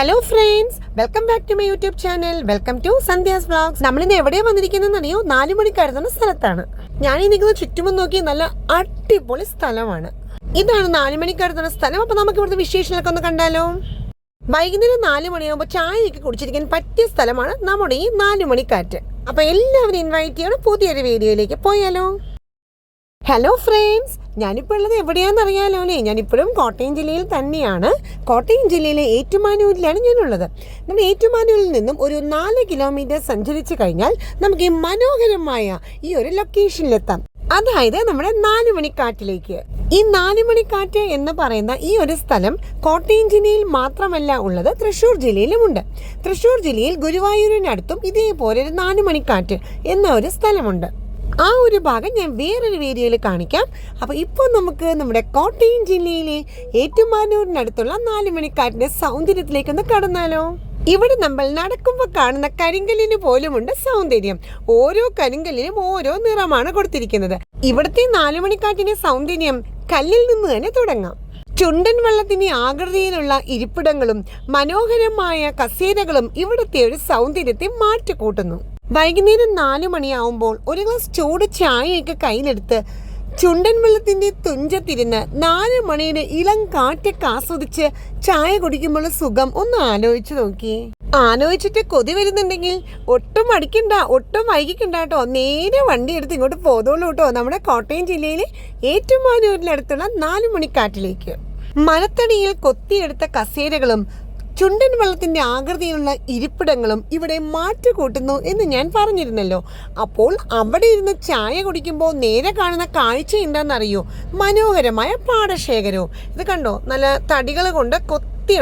Hello friends, welcome back to my YouTube channel. Welcome to Sandhya's vlogs. നമ്മളിന്ന് എവിടെയാണ് വന്നിരിക്കുന്നതെന്നറിയോ? 4 മണിക്കടുത്തുന്ന സ്ഥലത്താണ്. ഞാനീ നിൽക്കുന്ന ചുറ്റുമെന്ന് നോക്കി നല്ല അടിപൊളി സ്ഥലമാണ്. ഇതാണ് 4 മണിക്കടുത്തുന്ന സ്ഥലം. അപ്പൊ നമുക്ക് ഇവിടുത്തെ വിശേഷങ്ങളൊക്കെ ഒന്ന് കണ്ടാലോ? വൈകുന്നേരം 4 മണിയാകുമ്പോൾ ചായയൊക്കെ കുടിച്ചിരിക്കാൻ പറ്റിയ സ്ഥലമാണ് നമ്മുടെ ഈ 4 മണിക്കാറ്റ്. അപ്പൊ എല്ലാവരും ഇൻവൈറ്റ് ചെയ്യണം. പുതിയൊരു വീഡിയോയിലേക്ക് പോയാലോ? ഹലോ ഫ്രണ്ട്സ്, ഞാനിപ്പോൾ ഉള്ളത് എവിടെയാണെന്ന് അറിയാലോ അല്ലേ? ഞാനിപ്പോഴും കോട്ടയം ജില്ലയിൽ തന്നെയാണ്. കോട്ടയം ജില്ലയിലെ ഏറ്റുമാനൂരിലാണ് ഞാനുള്ളത്. നമ്മുടെ ഏറ്റുമാനൂരിൽ നിന്നും ഒരു 4 കിലോമീറ്റർ സഞ്ചരിച്ച് കഴിഞ്ഞാൽ നമുക്ക് ഈ മനോഹരമായ ഈ ഒരു ലൊക്കേഷനിലെത്താം. അതായത് നമ്മുടെ 4 മണിക്കാറ്റിലേക്ക്. ഈ 4 മണിക്കാറ്റ് എന്ന് പറയുന്ന ഈ ഒരു സ്ഥലം കോട്ടയം ജില്ലയിൽ മാത്രമല്ല ഉള്ളത്, തൃശ്ശൂർ ജില്ലയിലുമുണ്ട്. തൃശ്ശൂർ ജില്ലയിൽ ഗുരുവായൂരിനടുത്തും ഇതേപോലെ ഒരു 4 മണിക്കാറ്റ് എന്ന ഒരു സ്ഥലമുണ്ട്. ആ ഒരു ഭാഗം ഞാൻ വേറൊരു വീഡിയോയിൽ കാണിക്കാം. അപ്പോൾ ഇപ്പോൾ നമുക്ക് നമ്മുടെ കോട്ടയം ജില്ലയിലെ ഏറ്റുമാനൂരിനടുത്തുള്ള 4 മണിക്കാറ്റിന്റെ സൗന്ദര്യത്തിലേക്കൊന്ന് കടന്നാലോ? ഇവിടെ നമ്മൾ നടക്കുമ്പോൾ കാണുന്ന കരിങ്കല്ലിന് പോലുമുണ്ട് സൗന്ദര്യം. ഓരോ കരിങ്കല്ലിനും ഓരോ നിറമാണ് കൊടുത്തിരിക്കുന്നത്. ഇവിടുത്തെ 4 മണിക്കാറ്റിന്റെ സൗന്ദര്യം കല്ലിൽ നിന്ന് തന്നെ തുടങ്ങാം. ചുണ്ടൻ വള്ളത്തിന്റെ ആകൃതിയിലുള്ള ഇരിപ്പിടങ്ങളും മനോഹരമായ കസേരകളും ഇവിടുത്തെ ഒരു സൗന്ദര്യത്തെ മാറ്റിക്കൂട്ടുന്നു. വൈകുന്നേരം 4 മണിയാവുമ്പോൾ ഒരു ഗ്ലാസ് ചൂട് ചായയൊക്കെ കയ്യിലെടുത്ത് ചുണ്ടൻ വെള്ളത്തിന്റെ തുഞ്ചത്തിരുന്ന് 4 മണിയുടെ ഇളം കാറ്റൊക്കെ ആസ്വദിച്ച് ചായ കുടിക്കുമ്പോൾ സുഖം ഒന്ന് ആലോചിച്ച് നോക്കി. ആലോചിച്ചിട്ട് കൊതി വരുന്നുണ്ടെങ്കിൽ ഒട്ടും മടിക്കണ്ട, ഒട്ടും വൈകിക്കണ്ട കേട്ടോ. നേരെ വണ്ടി എടുത്ത് ഇങ്ങോട്ട് പോതോളൂ കേട്ടോ, നമ്മുടെ കോട്ടയം ജില്ലയിലെ ഏറ്റുമാനൂരിനടുത്തുള്ള 4 മണിക്കാറ്റിലേക്ക്. മരത്തടിയിൽ കൊത്തിയെടുത്ത കസേരകളും ചുണ്ടൻ വെള്ളത്തിന്റെ ആകൃതിയിലുള്ള ഇരിപ്പിടങ്ങളും ഇവിടെ മാറ്റുകൂട്ടുന്നു എന്ന് ഞാൻ പറഞ്ഞിരുന്നല്ലോ. അപ്പോൾ അവിടെ ഇരുന്ന് ചായ കുടിക്കുമ്പോൾ നേരെ കാണുന്ന കാഴ്ച എന്താണെന്നറിയോ? മനോഹരമായ പാടശേഖരവും. ഇത് കണ്ടോ, നല്ല തടികൾ കൊണ്ട്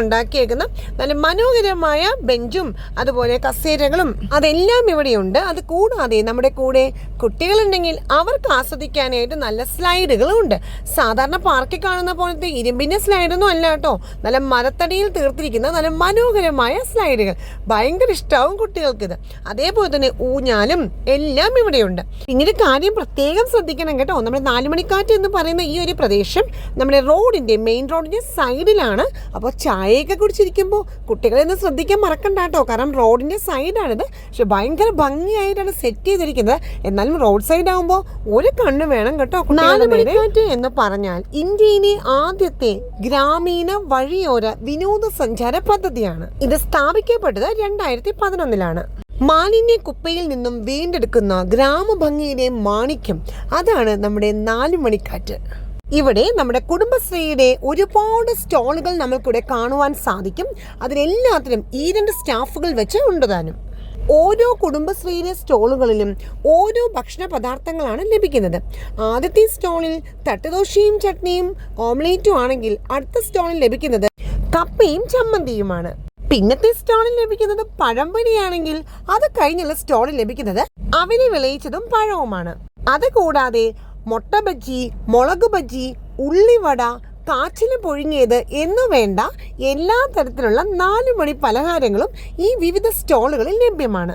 ഉണ്ടാക്കിയേക്കുന്ന നല്ല മനോഹരമായ ബെഞ്ചും അതുപോലെ കസേരകളും അതെല്ലാം ഇവിടെയുണ്ട്. അത് കൂടാതെ നമ്മുടെ കൂടെ കുട്ടികളുണ്ടെങ്കിൽ അവർക്ക് ആസ്വദിക്കാനായിട്ട് നല്ല സ്ലൈഡുകളും ഉണ്ട്. സാധാരണ പാർക്കിൽ കാണുന്ന പോലത്തെ ഇരുമ്പിന്റെ സ്ലൈഡൊന്നും അല്ല കേട്ടോ, നല്ല മരത്തടിയിൽ തീർത്തിരിക്കുന്ന നല്ല മനോഹരമായ സ്ലൈഡുകൾ. ഭയങ്കര ഇഷ്ടമാവും കുട്ടികൾക്കിത്. അതേപോലെ തന്നെ ഊഞ്ഞാലും എല്ലാം ഇവിടെയുണ്ട്. പിന്നീട് കാര്യം പ്രത്യേകം ശ്രദ്ധിക്കണം കേട്ടോ, നമ്മുടെ 4 മണിക്കാറ്റ് എന്ന് പറയുന്ന ഈ ഒരു പ്രദേശം നമ്മുടെ മെയിൻ റോഡിന്റെ സൈഡിലാണ്. അപ്പോൾ ചായയൊക്കെ കുടിച്ചിരിക്കുമ്പോൾ കുട്ടികളെന്ന് ശ്രദ്ധിക്കാൻ മറക്കണ്ട കേട്ടോ, കാരണം റോഡിന്റെ സൈഡാണിത്. പക്ഷെ ഭയങ്കര ഭംഗിയായിട്ടാണ് സെറ്റ് ചെയ്തിരിക്കുന്നത്. എന്നാലും റോഡ് സൈഡ് ആകുമ്പോൾ ഒരു കണ്ണ് വേണം കേട്ടോ. 4 മണിക്കാറ്റ് എന്ന് പറഞ്ഞാൽ ഇന്ത്യയിലെ ആദ്യത്തെ ഗ്രാമീണ വഴിയോര വിനോദസഞ്ചാര പദ്ധതിയാണ്. ഇത് സ്ഥാപിക്കപ്പെട്ടത് 2011-ലാണ്. മാലിന്യ കുപ്പയിൽ നിന്നും വീണ്ടെടുക്കുന്ന ഗ്രാമഭംഗിയുടെ മാണിക്യം, അതാണ് നമ്മുടെ 4 മണിക്കാറ്റ്. ഇവിടെ നമ്മുടെ കുടുംബശ്രീയുടെ ഒരുപാട് സ്റ്റോളുകൾ നമ്മൾക്കിവിടെ കാണുവാൻ സാധിക്കും. അതിലെല്ലാത്തിലും 2 സ്റ്റാഫുകൾ വെച്ച് ഉണ്ടതാനും. ഓരോ കുടുംബശ്രീയിലെ സ്റ്റോളുകളിലും ഓരോ ഭക്ഷണ പദാർത്ഥങ്ങളാണ് ലഭിക്കുന്നത്. ആദ്യത്തെ സ്റ്റോളിൽ തട്ടുദോശയും ചട്നിയും ഓംലേറ്റും ആണെങ്കിൽ അടുത്ത സ്റ്റോളിൽ ലഭിക്കുന്നത് കപ്പയും ചമ്മന്തിയുമാണ്. പിന്നത്തെ സ്റ്റോളിൽ ലഭിക്കുന്നത് പഴംപൊരിയാണെങ്കിൽ അത് കഴിഞ്ഞുള്ള സ്റ്റോളിൽ ലഭിക്കുന്നത് അവരെ വിളയിച്ചതും പഴവുമാണ്. അത് കൂടാതെ മുട്ട ബജ്ജി, മുളക് ബജ്ജി, ഉള്ളിവട, കാച്ചില് പുഴുങ്ങിയത് എന്നു വേണ്ട എല്ലാ തരത്തിലുള്ള 4 മണി പലഹാരങ്ങളും ഈ വിവിധ സ്റ്റോളുകളിൽ ലഭ്യമാണ്.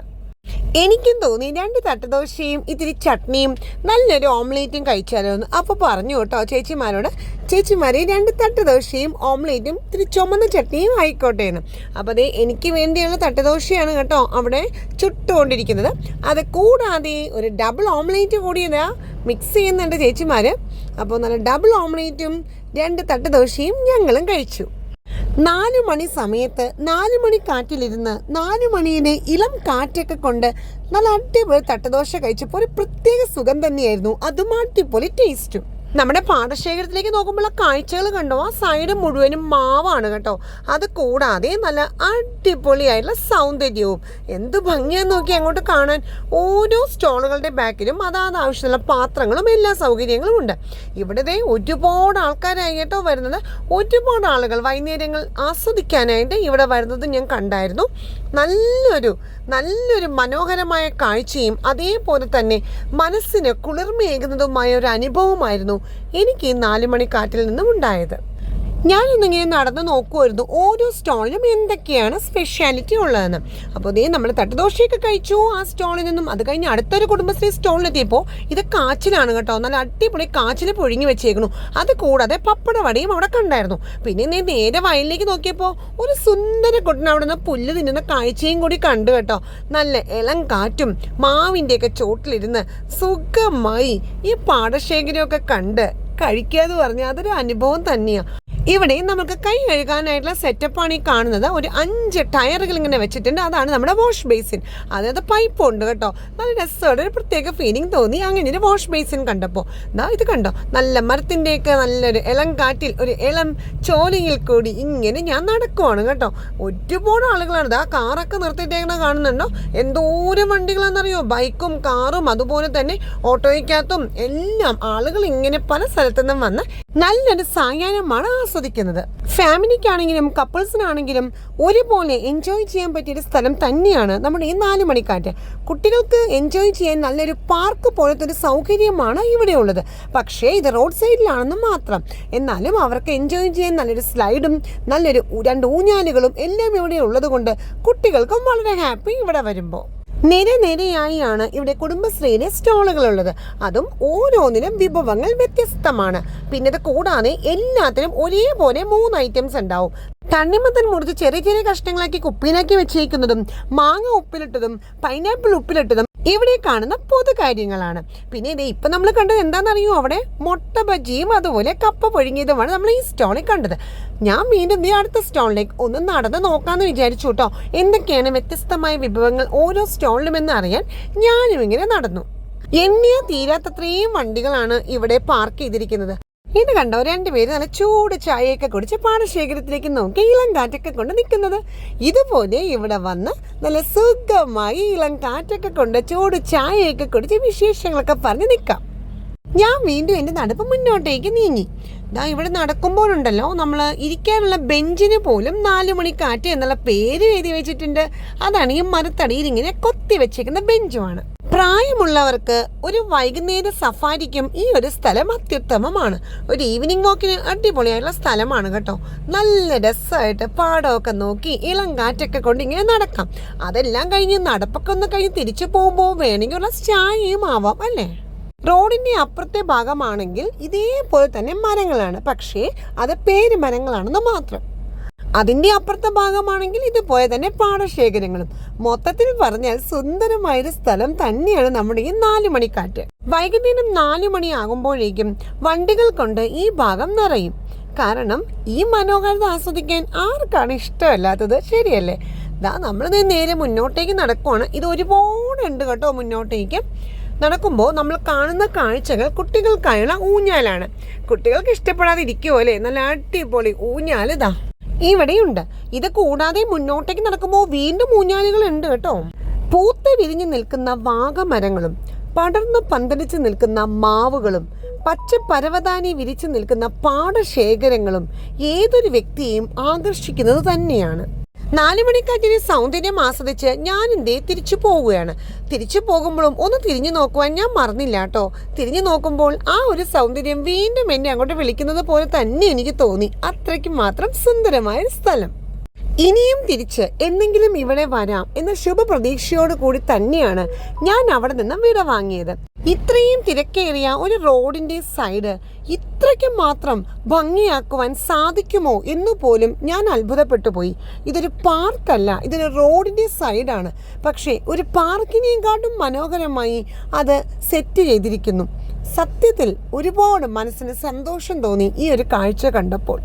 എനിക്കും തോന്നി 2 തട്ടുദോശയും ഇത്തിരി ചട്നിയും നല്ലൊരു ഓംലേറ്റും കഴിച്ചാലോ എന്ന്. അപ്പോൾ പറഞ്ഞു കേട്ടോ ചേച്ചിമാരോട്, ചേച്ചിമാരെ 2 തട്ടുദോശയും ഓംലേറ്റും ഇത്തിരി ചുമന്ന ചട്നിയും ആയിക്കോട്ടെ എന്ന്. അപ്പോൾ അതേ എനിക്ക് വേണ്ടിയുള്ള തട്ടുദോശയാണ് കേട്ടോ അവിടെ ചുട്ടുകൊണ്ടിരിക്കുന്നത്. അത് കൂടാതെ ഒരു ഡബിൾ ഓംലേറ്റ് കൂടി മിക്സ് ചെയ്യുന്നുണ്ട് ചേച്ചിമാർ. അപ്പോൾ നല്ല ഡബിൾ ഓംലേറ്റും 2 തട്ടുദോശയും ഞങ്ങളും കഴിച്ചു. 4 മണി സമയത്ത് 4 മണിക്കാറ്റിലിരുന്ന് 4 മണിയുടെ ഇളം കാറ്റൊക്കെ കൊണ്ട് നല്ല അടിപൊളി തട്ടുദോശ കഴിച്ചപ്പോൾ ഒരു പ്രത്യേക സുഖം തന്നെയായിരുന്നു. അതും അടിപൊളി ടേസ്റ്റും. നമ്മുടെ പാടശേഖരത്തിലേക്ക് നോക്കുമ്പോൾ കാഴ്ചകൾ കണ്ടോ, ആ സൈഡ് മുഴുവനും മാവാണ് കേട്ടോ. അത് കൂടാതെ നല്ല അടിപൊളിയായിട്ടുള്ള സൗന്ദര്യവും. എന്ത് ഭംഗിയാന്ന് നോക്കി അങ്ങോട്ട് കാണാൻ. ഓരോ സ്റ്റോളുകളുടെ ബാക്കിലും അതാത് ആവശ്യമുള്ള പാത്രങ്ങളും എല്ലാ സൗകര്യങ്ങളും ഉണ്ട്. ഇവിടെ ഒരുപാട് ആൾക്കാരായി കേട്ടോ വരുന്നത്. ഒരുപാട് ആളുകൾ വൈകുന്നേരങ്ങൾ ആസ്വദിക്കാനായിട്ട് ഇവിടെ വരുന്നത് ഞാൻ കണ്ടായിരുന്നു. നല്ലൊരു മനോഹരമായ കാഴ്ചയും അതേപോലെ തന്നെ മനസ്സിന് കുളിർമയേകുന്നതുമായ ഒരു അനുഭവമായിരുന്നു എനിക്ക് 4 മണിക്കാറ്റിൽ നിന്നും ഉണ്ടായത്. ഞാനൊന്നിങ്ങനെ നടന്ന് നോക്കുമായിരുന്നു ഓരോ സ്റ്റോളിലും എന്തൊക്കെയാണ് സ്പെഷ്യാലിറ്റി ഉള്ളതെന്ന്. അപ്പോൾ ഇതേ നമ്മൾ തട്ടുദോശയൊക്കെ കഴിച്ചു ആ സ്റ്റോളിൽ നിന്നും. അത് കഴിഞ്ഞ് അടുത്തൊരു കുടുംബശ്രീ സ്റ്റോളിലെത്തിയപ്പോൾ ഇത് കാച്ചിലാണ് കേട്ടോ, നല്ല അടിപൊളി കാച്ചിൽ പുഴുങ്ങി വെച്ചേക്കണു. അത് കൂടാതെ പപ്പടവടയും അവിടെ കണ്ടായിരുന്നു. പിന്നെ നീ നേരെ വയലിലേക്ക് നോക്കിയപ്പോൾ ഒരു സുന്ദര കുട്ടൻ അവിടെ നിന്ന് പുല്ല് തിന്നുന്ന കാഴ്ചയും കൂടി കണ്ടു കേട്ടോ. നല്ല ഇളം കാറ്റും മാവിൻ്റെയൊക്കെ ചോട്ടിലിരുന്ന് സുഖമായി ഈ പാടശേഖരമൊക്കെ കണ്ട് കഴിക്കാന്ന് പറഞ്ഞാൽ അതൊരു അനുഭവം തന്നെയാണ്. ഇവിടെ നമുക്ക് കൈ കഴുകാനായിട്ടുള്ള സെറ്റപ്പാണ് ഈ കാണുന്നത്. ഒരു 5 ടയറുകൾ ഇങ്ങനെ വെച്ചിട്ടുണ്ട്. അതാണ് നമ്മുടെ വാഷ് ബേസിൻ. അതായത് പൈപ്പ് ഉണ്ട് കേട്ടോ. നല്ല രസമുള്ള ഒരു പ്രത്യേക ഫീലിംഗ് തോന്നി അങ്ങനെ ഒരു വാഷ് ബേസിൻ കണ്ടപ്പോൾ. ഇത് കണ്ടോ, നല്ല മരത്തിൻ്റെയൊക്കെ നല്ലൊരു ഇളം കാറ്റിൽ ഒരു ഇളം ചോലയിൽ കൂടി ഇങ്ങനെ ഞാൻ നടക്കുവാണ് കേട്ടോ. ഒരുപാട് ആളുകളാണ്. കാറൊക്കെ നിർത്തിയിട്ടേക്കണ കാണുന്നുണ്ടോ? എന്തോരം വണ്ടികളാണെന്നറിയോ, ബൈക്കും കാറും അതുപോലെ തന്നെ ഓട്ടോയ്ക്കകത്തും എല്ലാം ആളുകൾ ഇങ്ങനെ പല സ്ഥലത്തു നിന്നും വന്ന് നല്ലൊരു സായാഹ്നമാണ് ആസ്വദിക്കുന്നത്. ഫാമിലിക്കാണെങ്കിലും കപ്പിൾസിനാണെങ്കിലും ഒരുപോലെ എൻജോയ് ചെയ്യാൻ പറ്റിയൊരു സ്ഥലം തന്നെയാണ് നമ്മുടെ ഈ 4 മണിക്കാറ്റ്. കുട്ടികൾക്ക് എൻജോയ് ചെയ്യാൻ നല്ലൊരു പാർക്ക് പോലത്തെ ഒരു സൗകര്യമാണ് ഇവിടെ ഉള്ളത്. പക്ഷേ ഇത് റോഡ് സൈഡിലാണെന്ന് മാത്രം. എന്നാലും അവർക്ക് എൻജോയ് ചെയ്യാൻ നല്ലൊരു സ്ലൈഡും നല്ലൊരു 2 ഊഞ്ഞാലുകളും എല്ലാം ഇവിടെ ഉള്ളത് കൊണ്ട് കുട്ടികൾക്കും വളരെ ഹാപ്പി ഇവിടെ വരുമ്പോൾ. നിരനിരയായാണ് ഇവിടെ കുടുംബശ്രീയിലെ സ്റ്റോളുകളുള്ളത്. അതും ഓരോന്നിനും വിഭവങ്ങൾ വ്യത്യസ്തമാണ്. പിന്നെ ഇത് കൂടാതെ എല്ലാത്തിനും ഒരേപോലെ 3 ഐറ്റംസ് ഉണ്ടാവും. തണ്ണിമത്തൻ മുറിച്ച് ചെറിയ ചെറിയ കഷ്ണങ്ങളാക്കി കുപ്പിയിലാക്കി വെച്ചേക്കുന്നതും മാങ്ങ ഉപ്പിലിട്ടതും പൈനാപ്പിൾ ഉപ്പിലിട്ടതും ഇവിടെ കാണുന്ന പൊതു കാര്യങ്ങളാണ്. പിന്നെ ഇപ്പം നമ്മൾ കണ്ടത് എന്താണെന്നറിയോ, അവിടെ മുട്ട ബജിയും അതുപോലെ കപ്പ പുഴുങ്ങിയതുമാണ് നമ്മൾ ഈ സ്റ്റോളിൽ കണ്ടത്. ഞാൻ വീണ്ടും അടുത്ത സ്റ്റോളിലേക്ക് ഒന്ന് നടന്ന് നോക്കാമെന്ന് വിചാരിച്ചു കേട്ടോ. എന്തൊക്കെയാണ് വ്യത്യസ്തമായ വിഭവങ്ങൾ ഓരോ സ്റ്റോളിലും എന്ന് അറിയാൻ ഞാനും ഇങ്ങനെ നടന്നു. എണ്ണിയ തീരാത്തത്രയും വണ്ടികളാണ് ഇവിടെ പാർക്ക് ചെയ്തിരിക്കുന്നത്. ഇത് കണ്ടോ, 2 പേര് നല്ല ചൂട് ചായയൊക്കെ കുടിച്ച് പാടശേഖരത്തിലേക്ക് നോക്കി ഇളം കാറ്റൊക്കെ കൊണ്ട് നിൽക്കുന്നത്. ഇതുപോലെ ഇവിടെ വന്ന് നല്ല സുഖമായി ഇളം കാറ്റൊക്കെ കൊണ്ട് ചൂട് ചായയൊക്കെ കുടിച്ച് വിശേഷങ്ങളൊക്കെ പറഞ്ഞ് നിൽക്കാം. ഞാൻ വീണ്ടും എൻ്റെ നടപ്പ് മുന്നോട്ടേക്ക് നീങ്ങി. ഇവിടെ നടക്കുമ്പോഴുണ്ടല്ലോ, നമ്മൾ ഇരിക്കാനുള്ള ബെഞ്ചിന് പോലും 4 മണിക്കാറ്റ് എന്നുള്ള പേര് എഴുതി വെച്ചിട്ടുണ്ട്. അതാണ് ഈ മരത്തടിയിൽ ഇങ്ങനെ കൊത്തി വെച്ചേക്കുന്ന ബെഞ്ചുമാണ്. പ്രായമുള്ളവർക്ക് ഒരു വൈകുന്നേര സഫാരിക്കും ഈ ഒരു സ്ഥലം അത്യുത്തമമാണ്. ഒരു ഈവനിങ് വാക്കിന് അടിപൊളിയായിട്ടുള്ള സ്ഥലമാണ് കേട്ടോ. നല്ല രസമായിട്ട് പാടമൊക്കെ നോക്കി ഇളം കാറ്റൊക്കെ കൊണ്ട് ഇങ്ങനെ നടക്കാം. അതെല്ലാം കഴിഞ്ഞ് നടപ്പൊക്കെ ഒന്ന് കഴിഞ്ഞ് തിരിച്ചു പോകുമ്പോൾ വേണമെങ്കിൽ ഉള്ള ചായയും ആവാം അല്ലേ. റോഡിൻ്റെ അപ്പുറത്തെ ഭാഗമാണെങ്കിൽ ഇതേപോലെ തന്നെ മരങ്ങളാണ്, പക്ഷേ അത് പേര് മരങ്ങളാണെന്ന് മാത്രം. അതിൻ്റെ അപ്പുറത്തെ ഭാഗമാണെങ്കിൽ ഇതുപോലെ തന്നെ പാടശേഖരങ്ങളും. മൊത്തത്തിൽ പറഞ്ഞാൽ സുന്ദരമായൊരു സ്ഥലം തന്നെയാണ് നമ്മുടെ ഈ 4 മണിക്കാറ്റ്. വൈകുന്നേരം 4 മണിയാകുമ്പോഴേക്കും വണ്ടികൾ കൊണ്ട് ഈ ഭാഗം നിറയും. കാരണം ഈ മനോഹാരിത ആസ്വദിക്കാൻ ആർക്കാണ് ഇഷ്ടമല്ലാത്തത്, ശരിയല്ലേ? നമ്മൾ നേരെ മുന്നോട്ടേക്ക് നടക്കുവാണ്. ഇത് ഒരുപാടുണ്ട് കേട്ടോ. മുന്നോട്ടേക്ക് നടക്കുമ്പോൾ നമ്മൾ കാണുന്ന കാഴ്ചകൾ കുട്ടികൾക്കായുള്ള ഊഞ്ഞാലാണ്. കുട്ടികൾക്ക് ഇഷ്ടപ്പെടാതെ ഇരിക്കുമോ അല്ലേ? നല്ല അടിപൊളി ഊഞ്ഞാൽ ഇവിടെയുണ്ട്. ഇത് കൂടാതെ മുന്നോട്ടേക്ക് നടക്കുമ്പോൾ വീണ്ടും ഊഞ്ഞാലുകൾ ഉണ്ട് കേട്ടോ. പൂത്ത് വിരിഞ്ഞു നിൽക്കുന്ന വാഗമരങ്ങളും പടർന്ന് പന്തലിച്ച് നിൽക്കുന്ന മാവുകളും പച്ച പരവതാനി വിരിച്ചു നിൽക്കുന്ന പാടശേഖരങ്ങളും ഏതൊരു വ്യക്തിയെയും ആകർഷിക്കുന്നത് തന്നെയാണ്. 4 മണിക്കാറ്റിന്റെ സൗന്ദര്യം ആസ്വദിച്ച് ഞാൻ തിരിച്ചു പോവുകയാണ്. തിരിച്ചു പോകുമ്പോഴും ഒന്ന് തിരിഞ്ഞു നോക്കുവാൻ ഞാൻ മറന്നില്ല കേട്ടോ. തിരിഞ്ഞു നോക്കുമ്പോൾ ആ ഒരു സൗന്ദര്യം വീണ്ടും എന്നെ അങ്ങോട്ട് വിളിക്കുന്നത് പോലെ തന്നെ എനിക്ക് തോന്നി. അത്രയ്ക്ക് മാത്രം സുന്ദരമായ സ്ഥലം. ഇനിയും തിരിച്ച് എന്തെങ്കിലും ഇവിടെ വരാം എന്ന ശുഭപ്രതീക്ഷയോട് കൂടി തന്നെയാണ് ഞാൻ അവിടെ നിന്ന് വിട വാങ്ങിയത്. ഇത്രയും തിരക്കേറിയ ഒരു റോഡിന്റെ സൈഡ് ഇത്രയ്ക്ക് മാത്രം ഭംഗിയാക്കുവാൻ സാധിക്കുമോ എന്ന് പോലും ഞാൻ അത്ഭുതപ്പെട്ടു പോയി. ഇതൊരു പാർക്കല്ല, ഇതൊരു റോഡിന്റെ സൈഡാണ്. പക്ഷേ ഒരു പാർക്കിനേക്കാട്ടും മനോഹരമായി അത് സെറ്റ് ചെയ്തിരിക്കുന്നു. സത്യത്തിൽ ഒരുപാട് മനസ്സിന് സന്തോഷം തോന്നി ഈ ഒരു കാഴ്ച കണ്ടപ്പോൾ.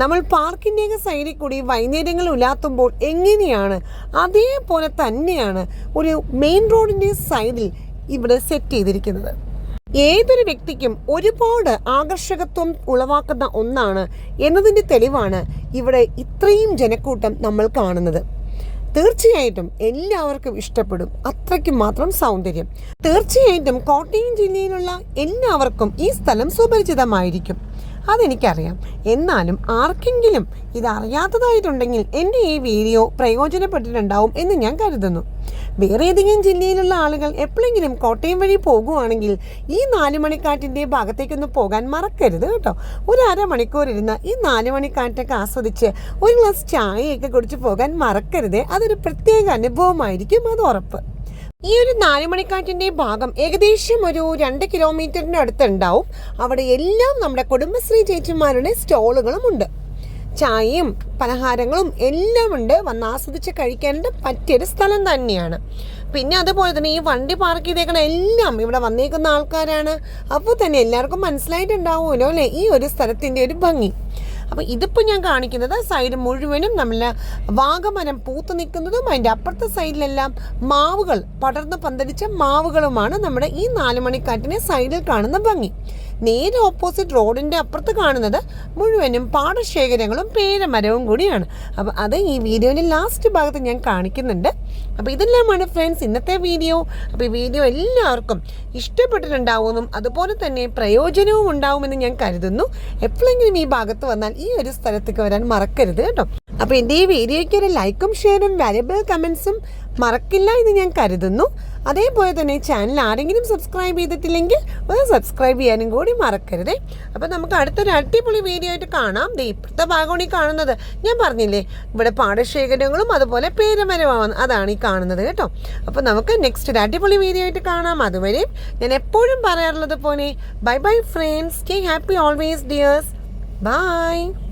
നമ്മൾ പാർക്കിൻ്റെയൊക്കെ സൈഡിൽ കൂടി വൈകുന്നേരങ്ങൾ ഉലാത്തുമ്പോൾ എങ്ങനെയാണ്, അതേപോലെ തന്നെയാണ് ഒരു മെയിൻ റോഡിൻ്റെ സൈഡിൽ ഇവിടെ സെറ്റ് ചെയ്തിരിക്കുന്നത്. ഏതൊരു വ്യക്തിക്കും ഒരുപാട് ആകർഷകത്വം ഉളവാക്കുന്ന ഒന്നാണ് എന്നതിൻ്റെ തെളിവാണ് ഇവിടെ ഇത്രയും ജനക്കൂട്ടം നമ്മൾ കാണുന്നത്. തീർച്ചയായിട്ടും എല്ലാവർക്കും ഇഷ്ടപ്പെടും, അത്രയ്ക്ക് മാത്രം സൗന്ദര്യം. തീർച്ചയായിട്ടും കോട്ടയം ജില്ലയിലുള്ള എല്ലാവർക്കും ഈ സ്ഥലം സുപരിചിതമായിരിക്കും. അതെനിക്കറിയാം. എന്നാലും ആർക്കെങ്കിലും ഇതറിയാത്തതായിട്ടുണ്ടെങ്കിൽ എൻ്റെ ഈ വീഡിയോ പ്രയോജനപ്പെട്ടിട്ടുണ്ടാവും എന്ന് ഞാൻ കരുതുന്നു. വേറെ ഏതെങ്കിലും ജില്ലയിലുള്ള ആളുകൾ എപ്പോഴെങ്കിലും കോട്ടയം വഴി പോകുവാണെങ്കിൽ ഈ 4 മണിക്കാറ്റിൻ്റെ ഭാഗത്തേക്കൊന്ന് പോകാൻ മറക്കരുത് കേട്ടോ. ഒരു അരമണിക്കൂർ ഇരുന്ന് ഈ 4 മണിക്കാറ്റൊക്കെ ആസ്വദിച്ച് ഒരു ഗ്ലാസ് ചായയൊക്കെ കുടിച്ച് പോകാൻ മറക്കരുത്. അതൊരു പ്രത്യേക അനുഭവമായിരിക്കും, അത് ഉറപ്പ്. ഈ ഒരു 4 മണിക്കാറ്റിൻ്റെ ഭാഗം ഏകദേശം ഒരു 2 കിലോമീറ്ററിന് അടുത്തുണ്ടാവും. അവിടെ എല്ലാം നമ്മുടെ കുടുംബശ്രീ ചേച്ചിമാരുടെ സ്റ്റോളുകളും ഉണ്ട്. ചായയും പലഹാരങ്ങളും എല്ലാം ഉണ്ട്. വന്ന് ആസ്വദിച്ച് കഴിക്കാനായിട്ട് പറ്റിയൊരു സ്ഥലം തന്നെയാണ്. പിന്നെ അതുപോലെ തന്നെ ഈ വണ്ടി പാർക്ക് ചെയ്തേക്കണ എല്ലാം ഇവിടെ വന്നേക്കുന്ന ആൾക്കാരാണ്. അപ്പോൾ തന്നെ എല്ലാവർക്കും മനസ്സിലായിട്ടുണ്ടാവുമല്ലോ അല്ലേ ഈ ഒരു സ്ഥലത്തിൻ്റെ ഒരു ഭംഗി. അപ്പോൾ ഇതിപ്പോൾ ഞാൻ കാണിക്കുന്നത് സൈഡ് മുഴുവനും നമ്മളെ വാഗമരം പൂത്ത് നിൽക്കുന്നതും അതിൻ്റെ അപ്പുറത്തെ സൈഡിലെല്ലാം മാവുകൾ പടർന്ന് പന്തലിച്ച മാവുകളുമാണ് നമ്മുടെ ഈ 4 മണിക്കാറ്റിനെ സൈഡിൽ കാണുന്ന ഭംഗി. നേരെ ഓപ്പോസിറ്റ് റോഡിൻ്റെ അപ്പുറത്ത് കാണുന്നത് മുഴുവനും പാടശേഖരങ്ങളും പേരമരവും കൂടിയാണ്. അപ്പോൾ അത് ഈ വീഡിയോയുടെ ലാസ്റ്റ് ഭാഗത്ത് ഞാൻ കാണിക്കുന്നുണ്ട്. അപ്പോൾ ഇതെല്ലാമാണ് ഫ്രണ്ട്സ് ഇന്നത്തെ വീഡിയോ. അപ്പോൾ ഈ വീഡിയോ എല്ലാവർക്കും ഇഷ്ടപ്പെട്ടിട്ടുണ്ടാവുമെന്നും അതുപോലെ തന്നെ പ്രയോജനവും ഉണ്ടാവുമെന്ന് ഞാൻ കരുതുന്നു. എപ്പോഴെങ്കിലും ഈ ഭാഗത്ത് വന്നാൽ ഈ ഒരു സ്ഥലത്തേക്ക് വരാൻ മറക്കരുത് കേട്ടോ. അപ്പോൾ എൻ്റെ ഈ വീഡിയോയ്ക്ക് ഒരു ലൈക്കും ഷെയറും വാല്യുബിൾ കമൻസും മറക്കില്ല എന്ന് ഞാൻ കരുതുന്നു. അതേപോലെ തന്നെ ചാനൽ ആരെങ്കിലും സബ്സ്ക്രൈബ് ചെയ്തിട്ടില്ലെങ്കിൽ ഒന്ന് സബ്സ്ക്രൈബ് ചെയ്യാനും കൂടി മറക്കരുതേ. അപ്പോൾ നമുക്ക് അടുത്തൊരു അടിപൊളി വീഡിയോ ആയിട്ട് കാണാം. ഇപ്പോഴത്തെ ഭാഗമാണ് ഈ കാണുന്നത്. ഞാൻ പറഞ്ഞില്ലേ ഇവിടെ പാടശേഖരങ്ങളും അതുപോലെ പേരമരമാവുന്നു, അതാണ് ഈ കാണുന്നത് കേട്ടോ. അപ്പോൾ നമുക്ക് നെക്സ്റ്റ് ഒരു അടിപൊളി വീഡിയോ ആയിട്ട് കാണാം. അതുവരെ ഞാൻ എപ്പോഴും പറയാറുള്ളത് പോലെ bye bye friends. Stay happy always dears. By.